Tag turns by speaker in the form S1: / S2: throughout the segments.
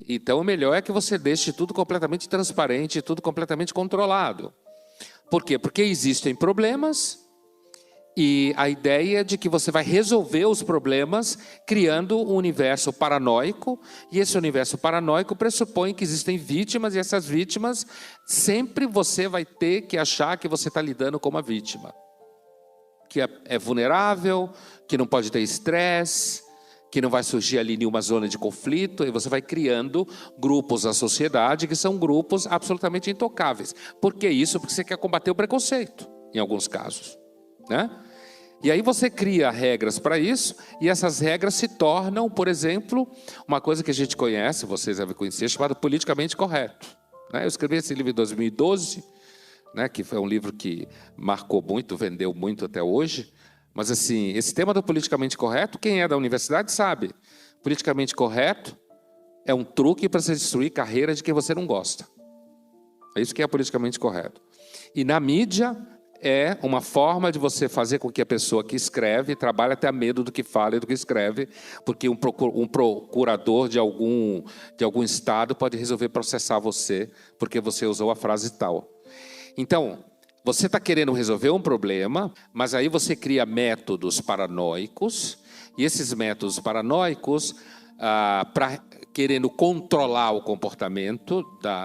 S1: Então, o melhor é que você deixe tudo completamente transparente, tudo completamente controlado. Por quê? Porque existem problemas e a ideia de que você vai resolver os problemas criando um universo paranoico, e esse universo paranoico pressupõe que existem vítimas, e essas vítimas, sempre você vai ter que achar que você está lidando com uma vítima. Que é vulnerável, que não pode ter estresse, que não vai surgir ali nenhuma zona de conflito, e você vai criando grupos na sociedade que são grupos absolutamente intocáveis. Por que isso? Porque você quer combater o preconceito, em alguns casos, né? E aí você cria regras para isso, e essas regras se tornam, por exemplo, uma coisa que a gente conhece, vocês devem conhecer, chamado politicamente correto, né? Eu escrevi esse livro em 2012, né, que foi um livro que marcou muito, vendeu muito até hoje. Mas assim, esse tema do politicamente correto, quem é da universidade sabe. Politicamente correto é um truque para você destruir carreira de quem você não gosta. É isso que é politicamente correto. E na mídia é uma forma de você fazer com que a pessoa que escreve trabalhe até medo do que fala e do que escreve, porque um procurador de algum estado pode resolver processar você porque você usou a frase tal. Então, você está querendo resolver um problema, mas aí você cria métodos paranoicos, e esses métodos paranoicos, querendo controlar o comportamento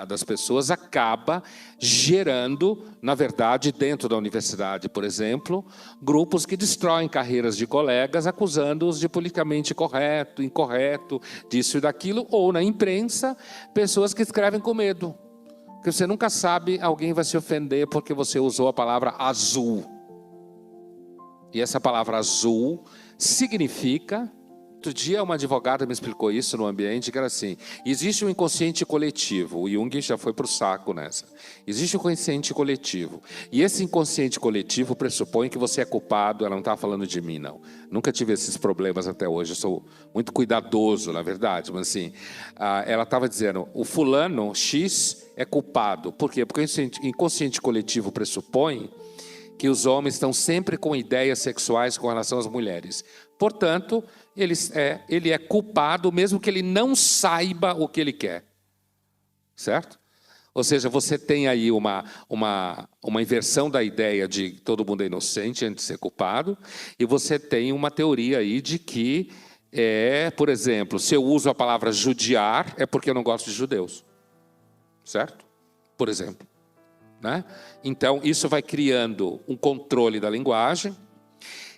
S1: das pessoas, acaba gerando, na verdade, dentro da universidade, por exemplo, grupos que destroem carreiras de colegas, acusando-os de politicamente correto, incorreto, disso e daquilo, ou na imprensa, pessoas que escrevem com medo. Porque você nunca sabe, alguém vai se ofender porque você usou a palavra azul. E essa palavra azul significa... Outro dia uma advogada me explicou isso no ambiente, que era assim: existe um inconsciente coletivo. O Jung já foi para o saco nessa. Existe um inconsciente coletivo. E esse inconsciente coletivo pressupõe que você é culpado. Ela não está falando de mim, não. Nunca tive esses problemas até hoje. Eu sou muito cuidadoso, na verdade. Mas assim, ela estava dizendo, o fulano X é culpado. Por quê? Porque o inconsciente coletivo pressupõe que os homens estão sempre com ideias sexuais com relação às mulheres. Portanto, ele é culpado mesmo que ele não saiba o que ele quer. Certo? Ou seja, você tem aí uma inversão da ideia de que todo mundo é inocente antes de ser culpado, e você tem uma teoria aí de que, por exemplo, se eu uso a palavra judiar, é porque eu não gosto de judeus. Certo? Por exemplo. Né? Então, isso vai criando um controle da linguagem.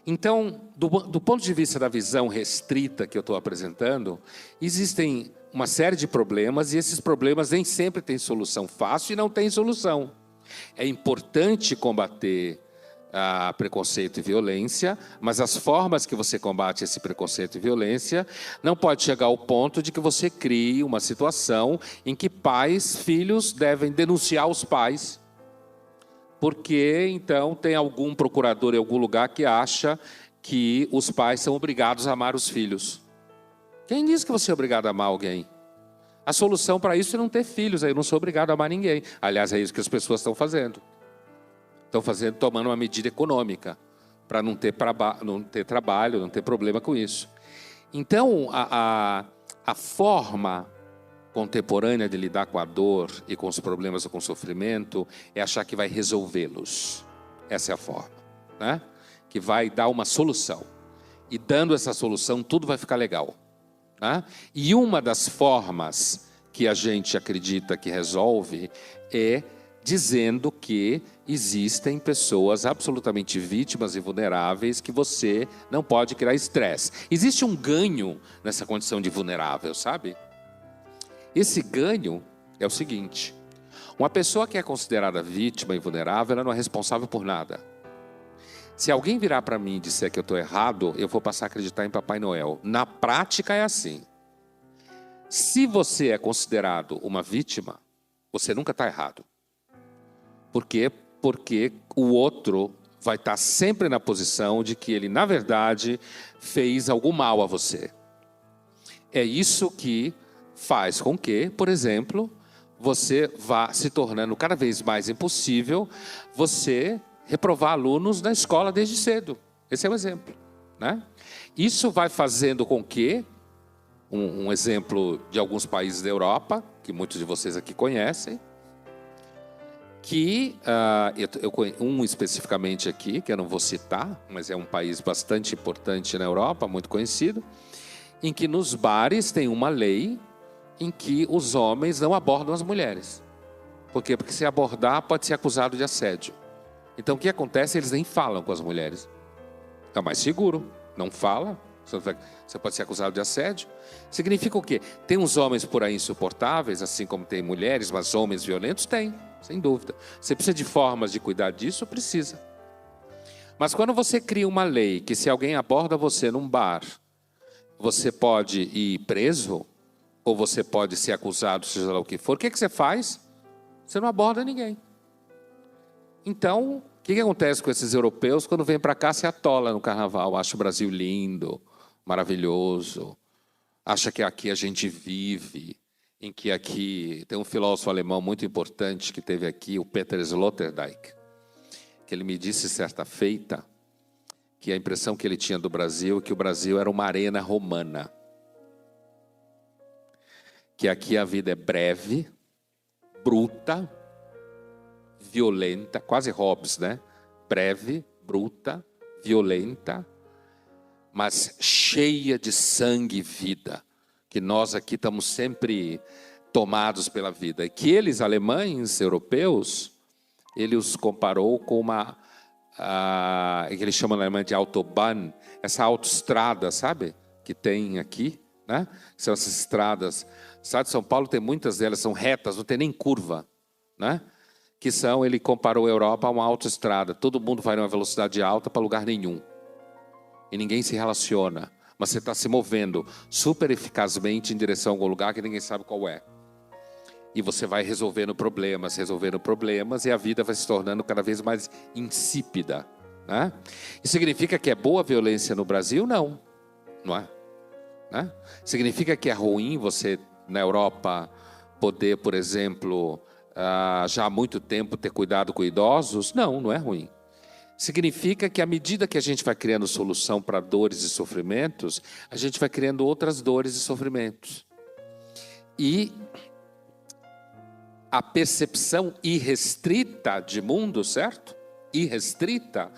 S1: Então, do ponto de vista da visão restrita que eu estou apresentando, existem uma série de problemas, e esses problemas nem sempre têm solução fácil e não têm solução. É importante combater preconceito e violência, mas as formas que você combate esse preconceito e violência não pode chegar ao ponto de que você crie uma situação em que filhos devem denunciar os pais, porque, então, tem algum procurador em algum lugar que acha que os pais são obrigados a amar os filhos. Quem diz que você é obrigado a amar alguém? A solução para isso é não ter filhos. Eu não sou obrigado a amar ninguém. Aliás, é isso que as pessoas estão fazendo. Estão fazendo, tomando uma medida econômica, para não ter trabalho, não ter problema com isso. Então, a forma contemporânea de lidar com a dor e com os problemas ou com o sofrimento é achar que vai resolvê-los. Essa é a forma, né? Que vai dar uma solução. E dando essa solução, tudo vai ficar legal, né? E uma das formas que a gente acredita que resolve é dizendo que existem pessoas absolutamente vítimas e vulneráveis que você não pode criar estresse. Existe um ganho nessa condição de vulnerável, sabe? Esse ganho é o seguinte: uma pessoa que é considerada vítima e vulnerável, ela não é responsável por nada. Se alguém virar para mim e disser que eu estou errado, eu vou passar a acreditar em Papai Noel. Na prática é assim. Se você é considerado uma vítima, você nunca está errado. Por quê? Porque o outro vai estar sempre na posição de que ele, na verdade, fez algum mal a você. É isso que faz com que, por exemplo, você vá se tornando cada vez mais impossível você reprovar alunos na escola desde cedo. Esse é um exemplo, né? Isso vai fazendo com que um exemplo de alguns países da Europa, que muitos de vocês aqui conhecem, que eu conheço um especificamente aqui, que eu não vou citar, mas é um país bastante importante na Europa, muito conhecido, em que nos bares tem uma lei em que os homens não abordam as mulheres. Por quê? Porque se abordar pode ser acusado de assédio. Então o que acontece? Eles nem falam com as mulheres. É mais seguro, não fala. Você pode ser acusado de assédio. Significa o quê? Tem uns homens por aí insuportáveis, assim como tem mulheres, mas homens violentos tem, sem dúvida. Você precisa de formas de cuidar disso? Precisa. Mas quando você cria uma lei que se alguém aborda você num bar, você pode ir preso, ou você pode ser acusado, seja lá o que for, o que você faz? Você não aborda ninguém. Então, o que acontece com esses europeus quando vêm para cá, se atola no carnaval? Acha o Brasil lindo, maravilhoso, acha que aqui a gente vive, em que aqui tem um filósofo alemão muito importante que teve aqui, o Peter Sloterdijk, que ele me disse certa feita que a impressão que ele tinha do Brasil é que o Brasil era uma arena romana, que aqui a vida é breve, bruta, violenta, quase Hobbes, né? Breve, bruta, violenta, mas cheia de sangue e vida, que nós aqui estamos sempre tomados pela vida. E que eles, alemães, europeus, ele os comparou com uma, que eles chamam na Alemanha de Autobahn, essa autoestrada, sabe? Que tem aqui, né? São essas estradas. O estado de São Paulo tem muitas delas, são retas, não tem nem curva, né? Que são, ele comparou a Europa a uma autoestrada. Todo mundo vai numa velocidade alta para lugar nenhum. E ninguém se relaciona. Mas você está se movendo super eficazmente em direção a algum lugar que ninguém sabe qual é. E você vai resolvendo problemas, e a vida vai se tornando cada vez mais insípida, né? Isso significa que é boa a violência no Brasil? Não. Não é? Né? Significa que é ruim você, na Europa, poder, por exemplo, já há muito tempo ter cuidado com idosos? Não, não é ruim. Significa que à medida que a gente vai criando solução para dores e sofrimentos, a gente vai criando outras dores e sofrimentos. E a percepção irrestrita de mundo, certo? Irrestrita,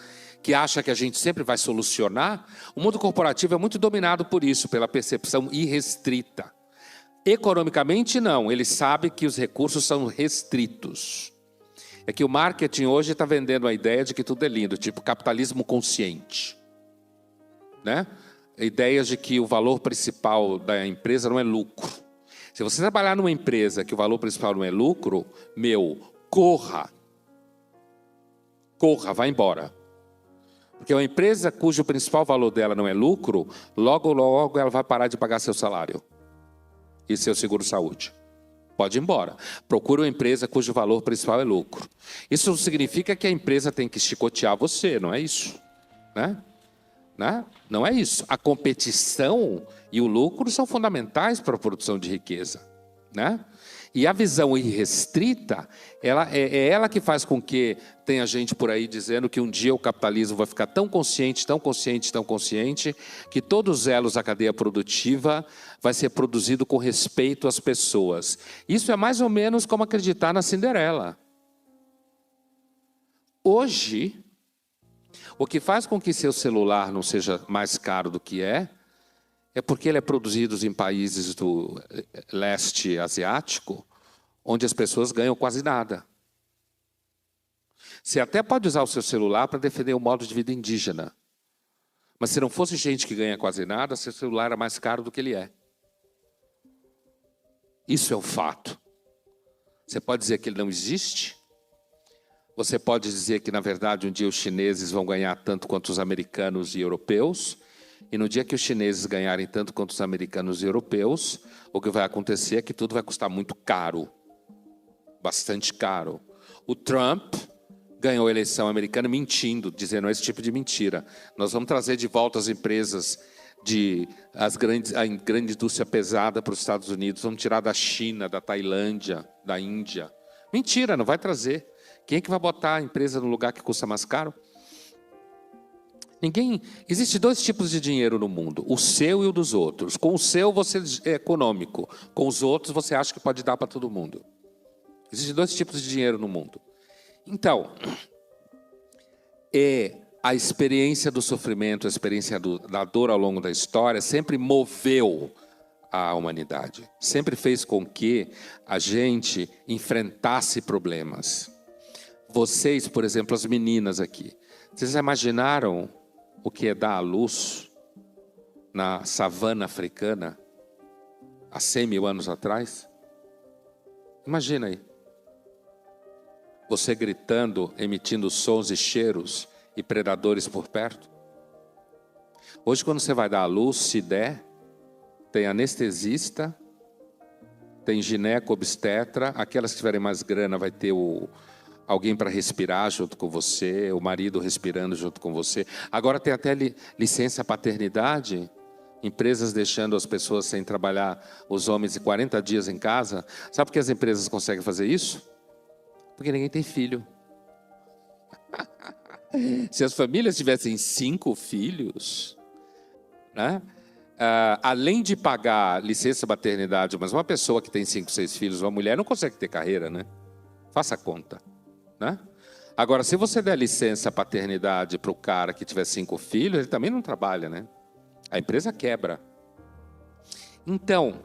S1: que acha que a gente sempre vai solucionar. O mundo corporativo é muito dominado por isso, pela percepção irrestrita. Economicamente, não. Ele sabe que os recursos são restritos. É que o marketing hoje está vendendo a ideia de que tudo é lindo, tipo capitalismo consciente, né? Ideias de que o valor principal da empresa não é lucro. Se você trabalhar numa empresa que o valor principal não é lucro, corra, vai embora. Porque uma empresa cujo principal valor dela não é lucro, logo ela vai parar de pagar seu salário e seu seguro-saúde. Pode ir embora. Procure uma empresa cujo valor principal é lucro. Isso não significa que a empresa tem que chicotear você, não é isso, né? Não é isso. A competição e o lucro são fundamentais para a produção de riqueza, né? E a visão irrestrita, ela que faz com que tenha gente por aí dizendo que um dia o capitalismo vai ficar tão consciente, que todos os elos da cadeia produtiva vai ser produzido com respeito às pessoas. Isso é mais ou menos como acreditar na Cinderela. Hoje, o que faz com que seu celular não seja mais caro do que é porque ele é produzido em países do leste asiático, onde as pessoas ganham quase nada. Você até pode usar o seu celular para defender o modo de vida indígena. Mas se não fosse gente que ganha quase nada, seu celular era mais caro do que ele é. Isso é um fato. Você pode dizer que ele não existe? Você pode dizer que, na verdade, um dia os chineses vão ganhar tanto quanto os americanos e europeus, e no dia que os chineses ganharem tanto quanto os americanos e europeus, o que vai acontecer é que tudo vai custar muito caro, bastante caro. O Trump ganhou a eleição americana mentindo, dizendo esse tipo de mentira. Nós vamos trazer de volta as empresas, a grande indústria pesada para os Estados Unidos, vamos tirar da China, da Tailândia, da Índia. Mentira, não vai trazer. Quem é que vai botar a empresa no lugar que custa mais caro? Ninguém. Existe dois tipos de dinheiro no mundo: o seu e o dos outros. Com o seu você é econômico, com os outros você acha que pode dar para todo mundo. Existem dois tipos de dinheiro no mundo. Então, a experiência do sofrimento, a experiência da dor ao longo da história sempre moveu a humanidade. Sempre fez com que a gente enfrentasse problemas. Vocês, por exemplo, as meninas aqui, vocês imaginaram o que é dar à luz na savana africana há 100 mil anos atrás? Imagina aí. Você gritando, emitindo sons e cheiros e predadores por perto. Hoje, quando você vai dar à luz, se der, tem anestesista, tem gineco-obstetra, aquelas que tiverem mais grana vai ter alguém para respirar junto com você, o marido respirando junto com você. Agora tem até licença paternidade, empresas deixando as pessoas sem trabalhar, os homens, 40 dias em casa. Sabe por que as empresas conseguem fazer isso? Porque ninguém tem filho. Se as famílias tivessem 5 filhos, né? Além de pagar licença maternidade, mas uma pessoa que tem 5, 6 filhos, uma mulher, não consegue ter carreira, né? Faça a conta, né? Agora, se você der licença paternidade para o cara que tiver 5 filhos, ele também não trabalha, né? A empresa quebra. Então,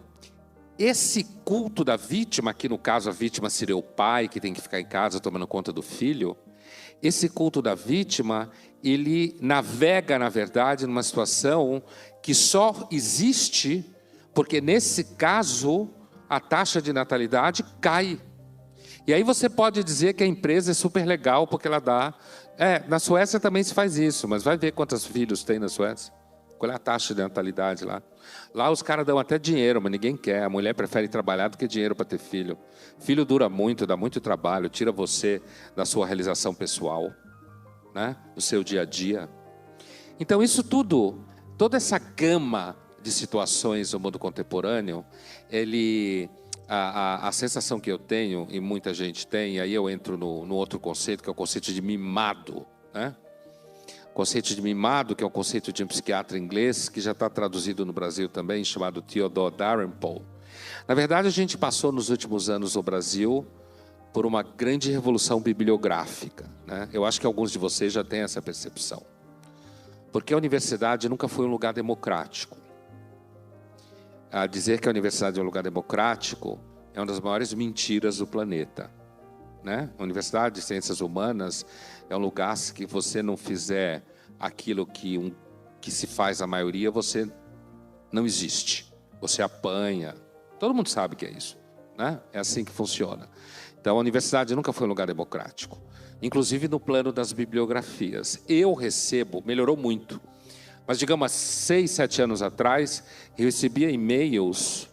S1: esse culto da vítima, aqui no caso a vítima seria o pai, que tem que ficar em casa tomando conta do filho, esse culto da vítima, ele navega, na verdade, numa situação que só existe porque, nesse caso, a taxa de natalidade cai. E aí você pode dizer que a empresa é super legal porque ela dá... na Suécia também se faz isso, mas vai ver quantos filhos tem na Suécia. Qual é a taxa de natalidade lá? Lá os caras dão até dinheiro, mas ninguém quer. A mulher prefere trabalhar do que dinheiro para ter filho. Filho dura muito, dá muito trabalho, tira você da sua realização pessoal, né? Do seu dia a dia. Então isso tudo, toda essa gama de situações no mundo contemporâneo, a sensação que eu tenho, e muita gente tem, e aí eu entro no outro conceito, que é o conceito de mimado, né? O conceito de mimado, que é um conceito de um psiquiatra inglês, que já está traduzido no Brasil também, chamado Theodore Dalrymple. Na verdade, a gente passou nos últimos anos no Brasil por uma grande revolução bibliográfica, né? Eu acho que alguns de vocês já têm essa percepção. Porque a universidade nunca foi um lugar democrático. A dizer que a universidade é um lugar democrático é uma das maiores mentiras do planeta, né? A Universidade de Ciências Humanas é um lugar que você não fizer aquilo que se faz a maioria, você não existe. Você apanha. Todo mundo sabe que é isso, né? É assim que funciona. Então, a universidade nunca foi um lugar democrático. Inclusive no plano das bibliografias. Eu recebo, melhorou muito, mas digamos, há 6, 7 anos atrás, eu recebia e-mails.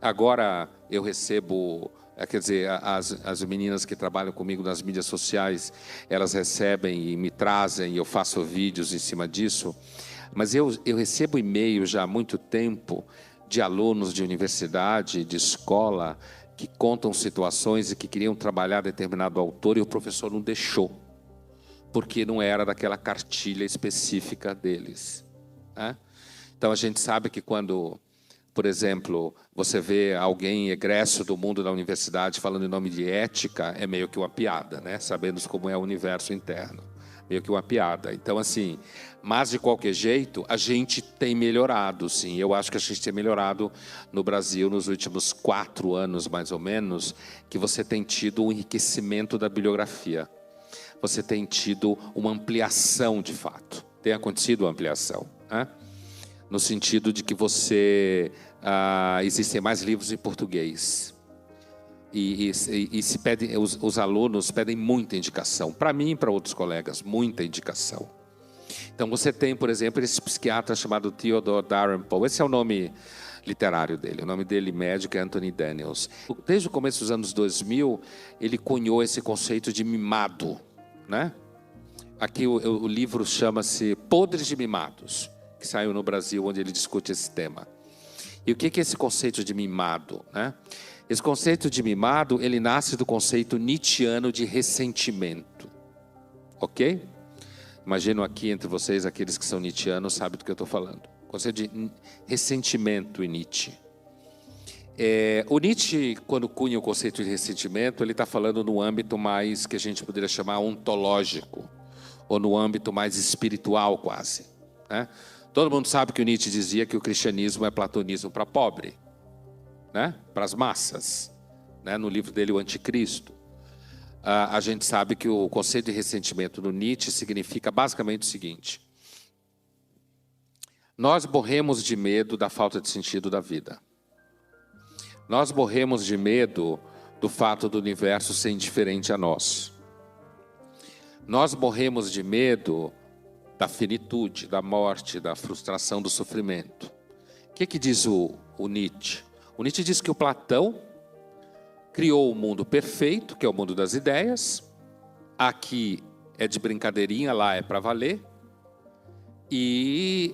S1: Agora eu recebo... Quer dizer, as meninas que trabalham comigo nas mídias sociais, elas recebem e me trazem, e eu faço vídeos em cima disso. Mas eu recebo e-mail já há muito tempo de alunos de universidade, de escola, que contam situações e que queriam trabalhar determinado autor e o professor não deixou, porque não era daquela cartilha específica deles, né? Então a gente sabe que quando... Por exemplo, você vê alguém egresso do mundo da universidade falando em nome de ética, é meio que uma piada, né? Sabemos como é o universo interno. Meio que uma piada. Então, assim, mas de qualquer jeito, a gente tem melhorado, sim. Eu acho que a gente tem melhorado no Brasil nos últimos 4 anos, mais ou menos, que você tem tido um enriquecimento da bibliografia. Você tem tido uma ampliação, de fato. Tem acontecido uma ampliação, né? No sentido de que existem mais livros em português. E se pede, os alunos pedem muita indicação. Para mim e para outros colegas, muita indicação. Então você tem, por exemplo, esse psiquiatra chamado Theodore Dalrymple. Esse é o nome literário dele. O nome dele médico é Anthony Daniels. Desde o começo dos anos 2000, ele cunhou esse conceito de mimado, né? Aqui o livro chama-se Podres de Mimados, que saiu no Brasil, onde ele discute esse tema. E o que é esse conceito de mimado, né? Esse conceito de mimado, ele nasce do conceito nietzschiano de ressentimento, ok? Imagino aqui entre vocês, aqueles que são nietzschianos, sabem do que eu estou falando. O conceito de ressentimento em Nietzsche. O Nietzsche, quando cunha o conceito de ressentimento, ele está falando no âmbito mais que a gente poderia chamar ontológico, ou no âmbito mais espiritual quase, né? Todo mundo sabe que o Nietzsche dizia que o cristianismo é platonismo para pobre, né? Para as massas, né? No livro dele, O Anticristo. A gente sabe que o conceito de ressentimento no Nietzsche significa basicamente o seguinte: nós morremos de medo da falta de sentido da vida. Nós morremos de medo do fato do universo ser indiferente a nós. Nós morremos de medo da finitude, da morte, da frustração, do sofrimento. O que diz o Nietzsche? O Nietzsche diz que o Platão criou o mundo perfeito, que é o mundo das ideias. Aqui é de brincadeirinha, lá é para valer. E,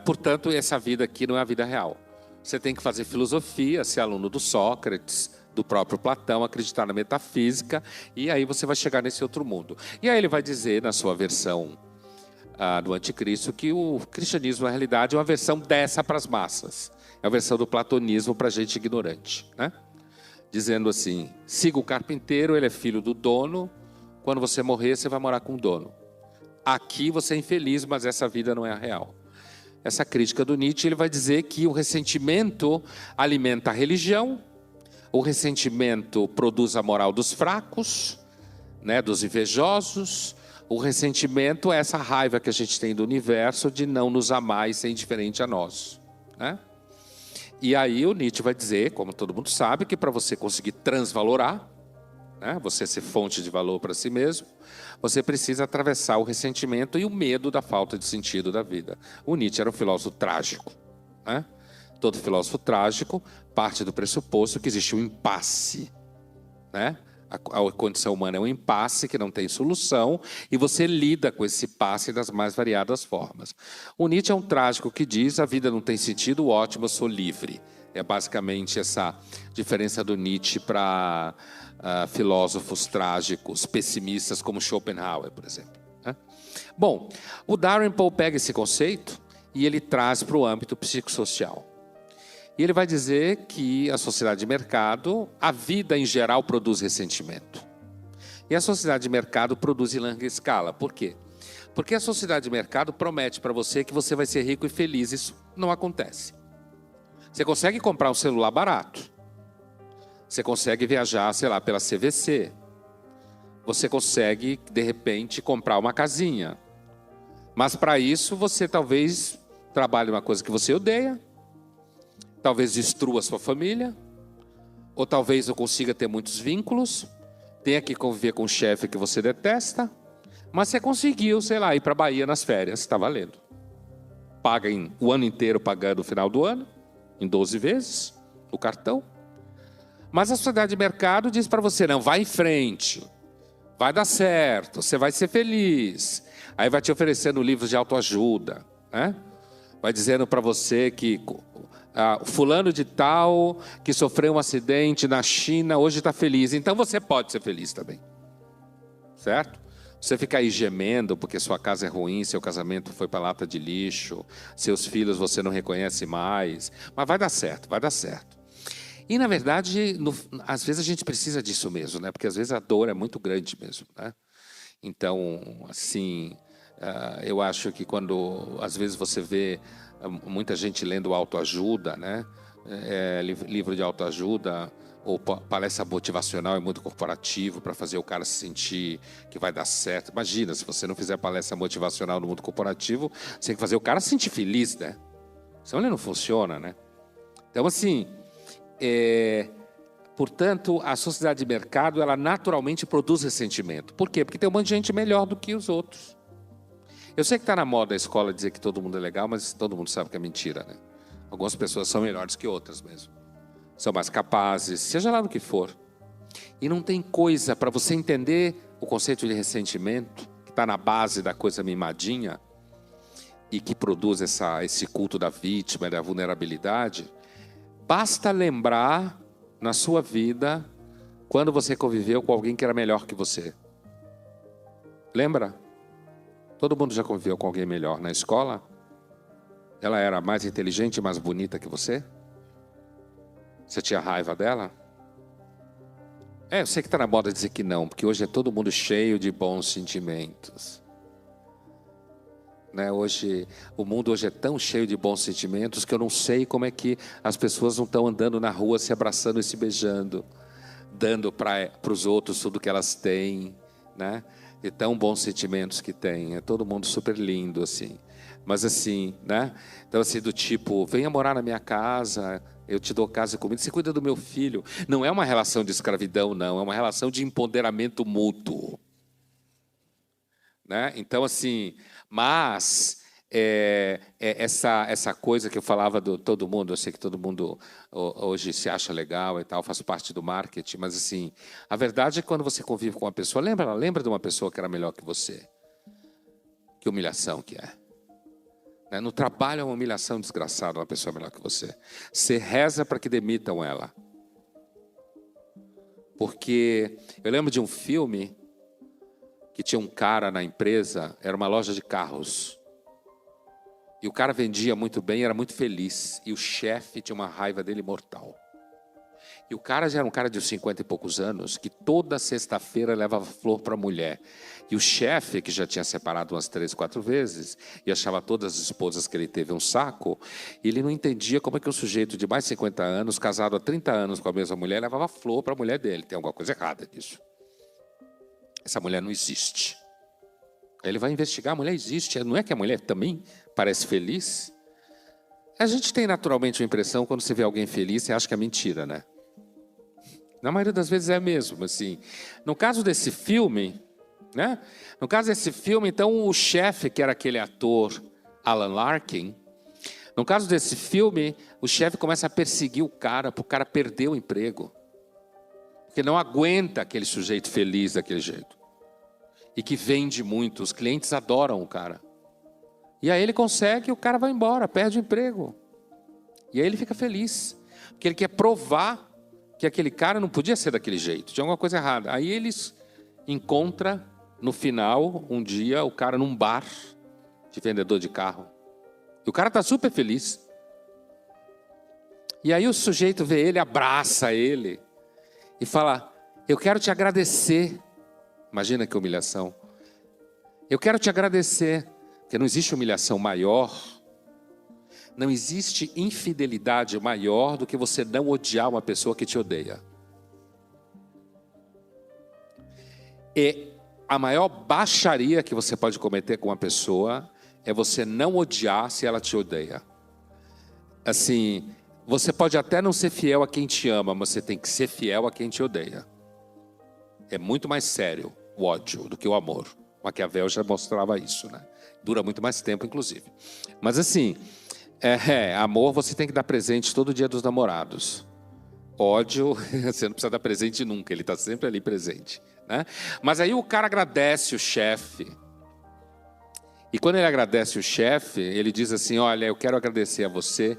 S1: portanto, essa vida aqui não é a vida real. Você tem que fazer filosofia, ser aluno do Sócrates, do próprio Platão, acreditar na metafísica, e aí você vai chegar nesse outro mundo. E aí ele vai dizer, na sua versão do Anticristo, que o cristianismo, na realidade, é uma versão dessa para as massas. É a versão do platonismo para a gente ignorante, né? Dizendo assim: siga o carpinteiro, ele é filho do dono, quando você morrer, você vai morar com o dono. Aqui você é infeliz, mas essa vida não é a real. Essa crítica do Nietzsche, ele vai dizer que o ressentimento alimenta a religião, o ressentimento produz a moral dos fracos, né, dos invejosos. O ressentimento é essa raiva que a gente tem do universo de não nos amar e ser indiferente a nós, né? E aí o Nietzsche vai dizer, como todo mundo sabe, que para você conseguir transvalorar, né, você ser fonte de valor para si mesmo, você precisa atravessar o ressentimento e o medo da falta de sentido da vida. O Nietzsche era um filósofo trágico, né? Todo filósofo trágico parte do pressuposto que existe um impasse, né? A condição humana é um impasse que não tem solução e você lida com esse impasse das mais variadas formas. O Nietzsche é um trágico que diz: a vida não tem sentido, ótimo, eu sou livre. É basicamente essa diferença do Nietzsche para filósofos trágicos, pessimistas como Schopenhauer, por exemplo, né? Bom, o Dalrymple pega esse conceito e ele traz para o âmbito psicossocial. E ele vai dizer que a sociedade de mercado, a vida em geral produz ressentimento. E a sociedade de mercado produz em larga escala. Por quê? Porque a sociedade de mercado promete para você que você vai ser rico e feliz. Isso não acontece. Você consegue comprar um celular barato. Você consegue viajar, sei lá, pela CVC. Você consegue, de repente, comprar uma casinha. Mas para isso você talvez trabalhe uma coisa que você odeia. Talvez destrua a sua família, ou talvez não consiga ter muitos vínculos, tenha que conviver com um chefe que você detesta, mas você conseguiu, sei lá, ir para a Bahia nas férias, está valendo. Paga o ano inteiro pagando no final do ano, em 12 vezes, o cartão. Mas a sociedade de mercado diz para você: não, vai em frente, vai dar certo, você vai ser feliz. Aí vai te oferecendo livros de autoajuda, né? Vai dizendo para você que fulano de tal, que sofreu um acidente na China, hoje está feliz. Então você pode ser feliz também. Certo? Você fica aí gemendo porque sua casa é ruim, seu casamento foi para lata de lixo, seus filhos você não reconhece mais. Mas vai dar certo, vai dar certo. E, na verdade, às vezes a gente precisa disso mesmo, né? Porque às vezes a dor é muito grande mesmo, né? Então, assim, eu acho que quando, às vezes, você vê muita gente lendo autoajuda, né? Livro de autoajuda ou palestra motivacional é muito corporativo para fazer o cara se sentir que vai dar certo. Imagina, se você não fizer palestra motivacional no mundo corporativo, você tem que fazer o cara se sentir feliz, né? Senão ele não funciona, né? Então, assim, portanto, a sociedade de mercado, ela naturalmente produz ressentimento. Por quê? Porque tem um monte de gente melhor do que os outros. Eu sei que está na moda a escola dizer que todo mundo é legal, mas todo mundo sabe que é mentira, né? Algumas pessoas são melhores que outras mesmo. São mais capazes, seja lá no que for. E não tem coisa para você entender o conceito de ressentimento, que está na base da coisa mimadinha, e que produz esse culto da vítima, da vulnerabilidade. Basta lembrar na sua vida quando você conviveu com alguém que era melhor que você. Lembra? Todo mundo já conviveu com alguém melhor na escola? Ela era mais inteligente e mais bonita que você? Você tinha raiva dela? Eu sei que está na moda dizer que não, porque hoje é todo mundo cheio de bons sentimentos. Né? O mundo hoje é tão cheio de bons sentimentos que eu não sei como é que as pessoas não estão andando na rua se abraçando e se beijando, dando para os outros tudo que elas têm, né? De tão bons sentimentos que tem. É todo mundo super lindo, assim. Mas assim, né? Então assim, do tipo, venha morar na minha casa, eu te dou casa e comida, você cuida do meu filho. Não é uma relação de escravidão, não. É uma relação de empoderamento mútuo. Né? Então assim, mas... essa coisa que eu falava do todo mundo, eu sei que todo mundo hoje se acha legal e tal, faço parte do marketing, mas assim, a verdade é que quando você convive com uma pessoa, lembra de uma pessoa que era melhor que você? Que humilhação que é. Né? No trabalho é uma humilhação desgraçada uma pessoa melhor que você. Você reza para que demitam ela. Porque eu lembro de um filme que tinha um cara na empresa, era uma loja de carros. E o cara vendia muito bem, era muito feliz. E o chefe tinha uma raiva dele mortal. E o cara já era um cara de 50 e poucos anos, que toda sexta-feira levava flor para a mulher. E o chefe, que já tinha separado umas 3, 4 vezes, e achava todas as esposas que ele teve um saco, ele não entendia como é que um sujeito de mais de 50 anos, casado há 30 anos com a mesma mulher, levava flor para a mulher dele. Tem alguma coisa errada nisso. Essa mulher não existe. Ele vai investigar, a mulher existe. Não é que a mulher também parece feliz? A gente tem naturalmente uma impressão, quando você vê alguém feliz, você acha que é mentira, né? Na maioria das vezes é mesmo, assim. No caso desse filme, né? No caso desse filme, então, o chefe, que era aquele ator Alan Larkin, no caso desse filme, o chefe começa a perseguir o cara, para o cara perder o emprego. Porque não aguenta aquele sujeito feliz daquele jeito. E que vende muito, os clientes adoram o cara. E aí ele consegue e o cara vai embora, perde o emprego. E aí ele fica feliz, porque ele quer provar que aquele cara não podia ser daquele jeito, tinha alguma coisa errada. Aí eles encontram, no final, um dia, o cara num bar de vendedor de carro. E o cara está super feliz. E aí o sujeito vê ele, abraça ele e fala: eu quero te agradecer. Imagina que humilhação. Eu quero te agradecer, porque não existe humilhação maior, não existe infidelidade maior do que você não odiar uma pessoa que te odeia. E a maior baixaria que você pode cometer com uma pessoa é você não odiar se ela te odeia. Assim, você pode até não ser fiel a quem te ama, mas você tem que ser fiel a quem te odeia. É muito mais sério o ódio do que o amor. Maquiavel já mostrava isso, né? Dura muito mais tempo, inclusive. Mas assim, amor você tem que dar presente todo dia dos namorados. Ódio, você não precisa dar presente nunca, ele está sempre ali presente, né? Mas aí o cara agradece o chefe. E quando ele agradece o chefe, ele diz assim: olha, eu quero agradecer a você,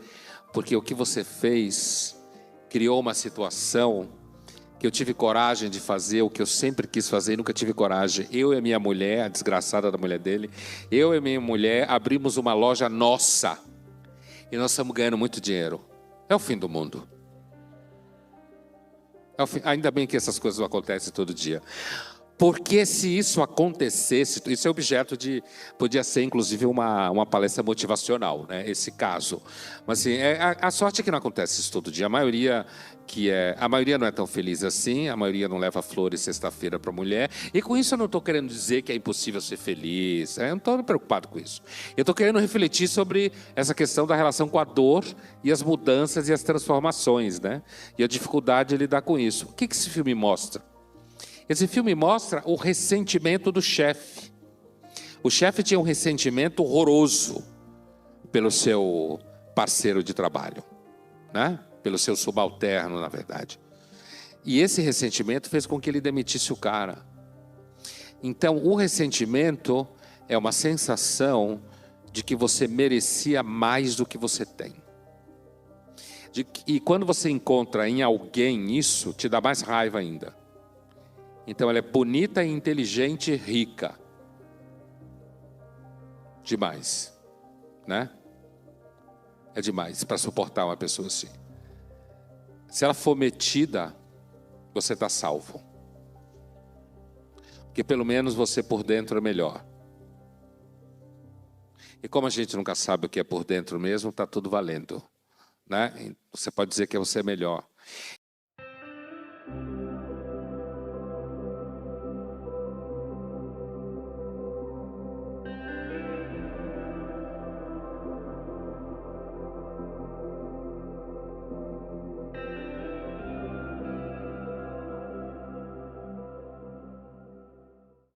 S1: porque o que você fez criou uma situação que eu tive coragem de fazer, o que eu sempre quis fazer e nunca tive coragem. Eu e a minha mulher, a desgraçada da mulher dele, eu e a minha mulher abrimos uma loja nossa. E nós estamos ganhando muito dinheiro. É o fim do mundo. Ainda bem que essas coisas não acontecem todo dia. Porque se isso acontecesse, isso é objeto de... Podia ser, inclusive, uma palestra motivacional, né? Esse caso. Mas assim, a sorte é que não acontece isso todo dia. A maioria não é tão feliz assim. A maioria não leva flores sexta-feira para a mulher. E com isso eu não estou querendo dizer que é impossível ser feliz. Eu não estou preocupado com isso. Eu estou querendo refletir sobre essa questão da relação com a dor e as mudanças e as transformações, né? E a dificuldade de lidar com isso. O que esse filme mostra? Esse filme mostra o ressentimento do chefe. O chefe tinha um ressentimento horroroso pelo seu parceiro de trabalho, né? Pelo seu subalterno, na verdade. E esse ressentimento fez com que ele demitisse o cara. Então, o ressentimento é uma sensação de que você merecia mais do que você tem. E quando você encontra em alguém isso, te dá mais raiva ainda. Então ela é bonita, inteligente e rica. demais, né? É demais para suportar uma pessoa assim. Se ela for metida, você está salvo. Porque pelo menos você por dentro é melhor. E como a gente nunca sabe o que é por dentro mesmo, está tudo valendo, né? Você pode dizer que você é melhor.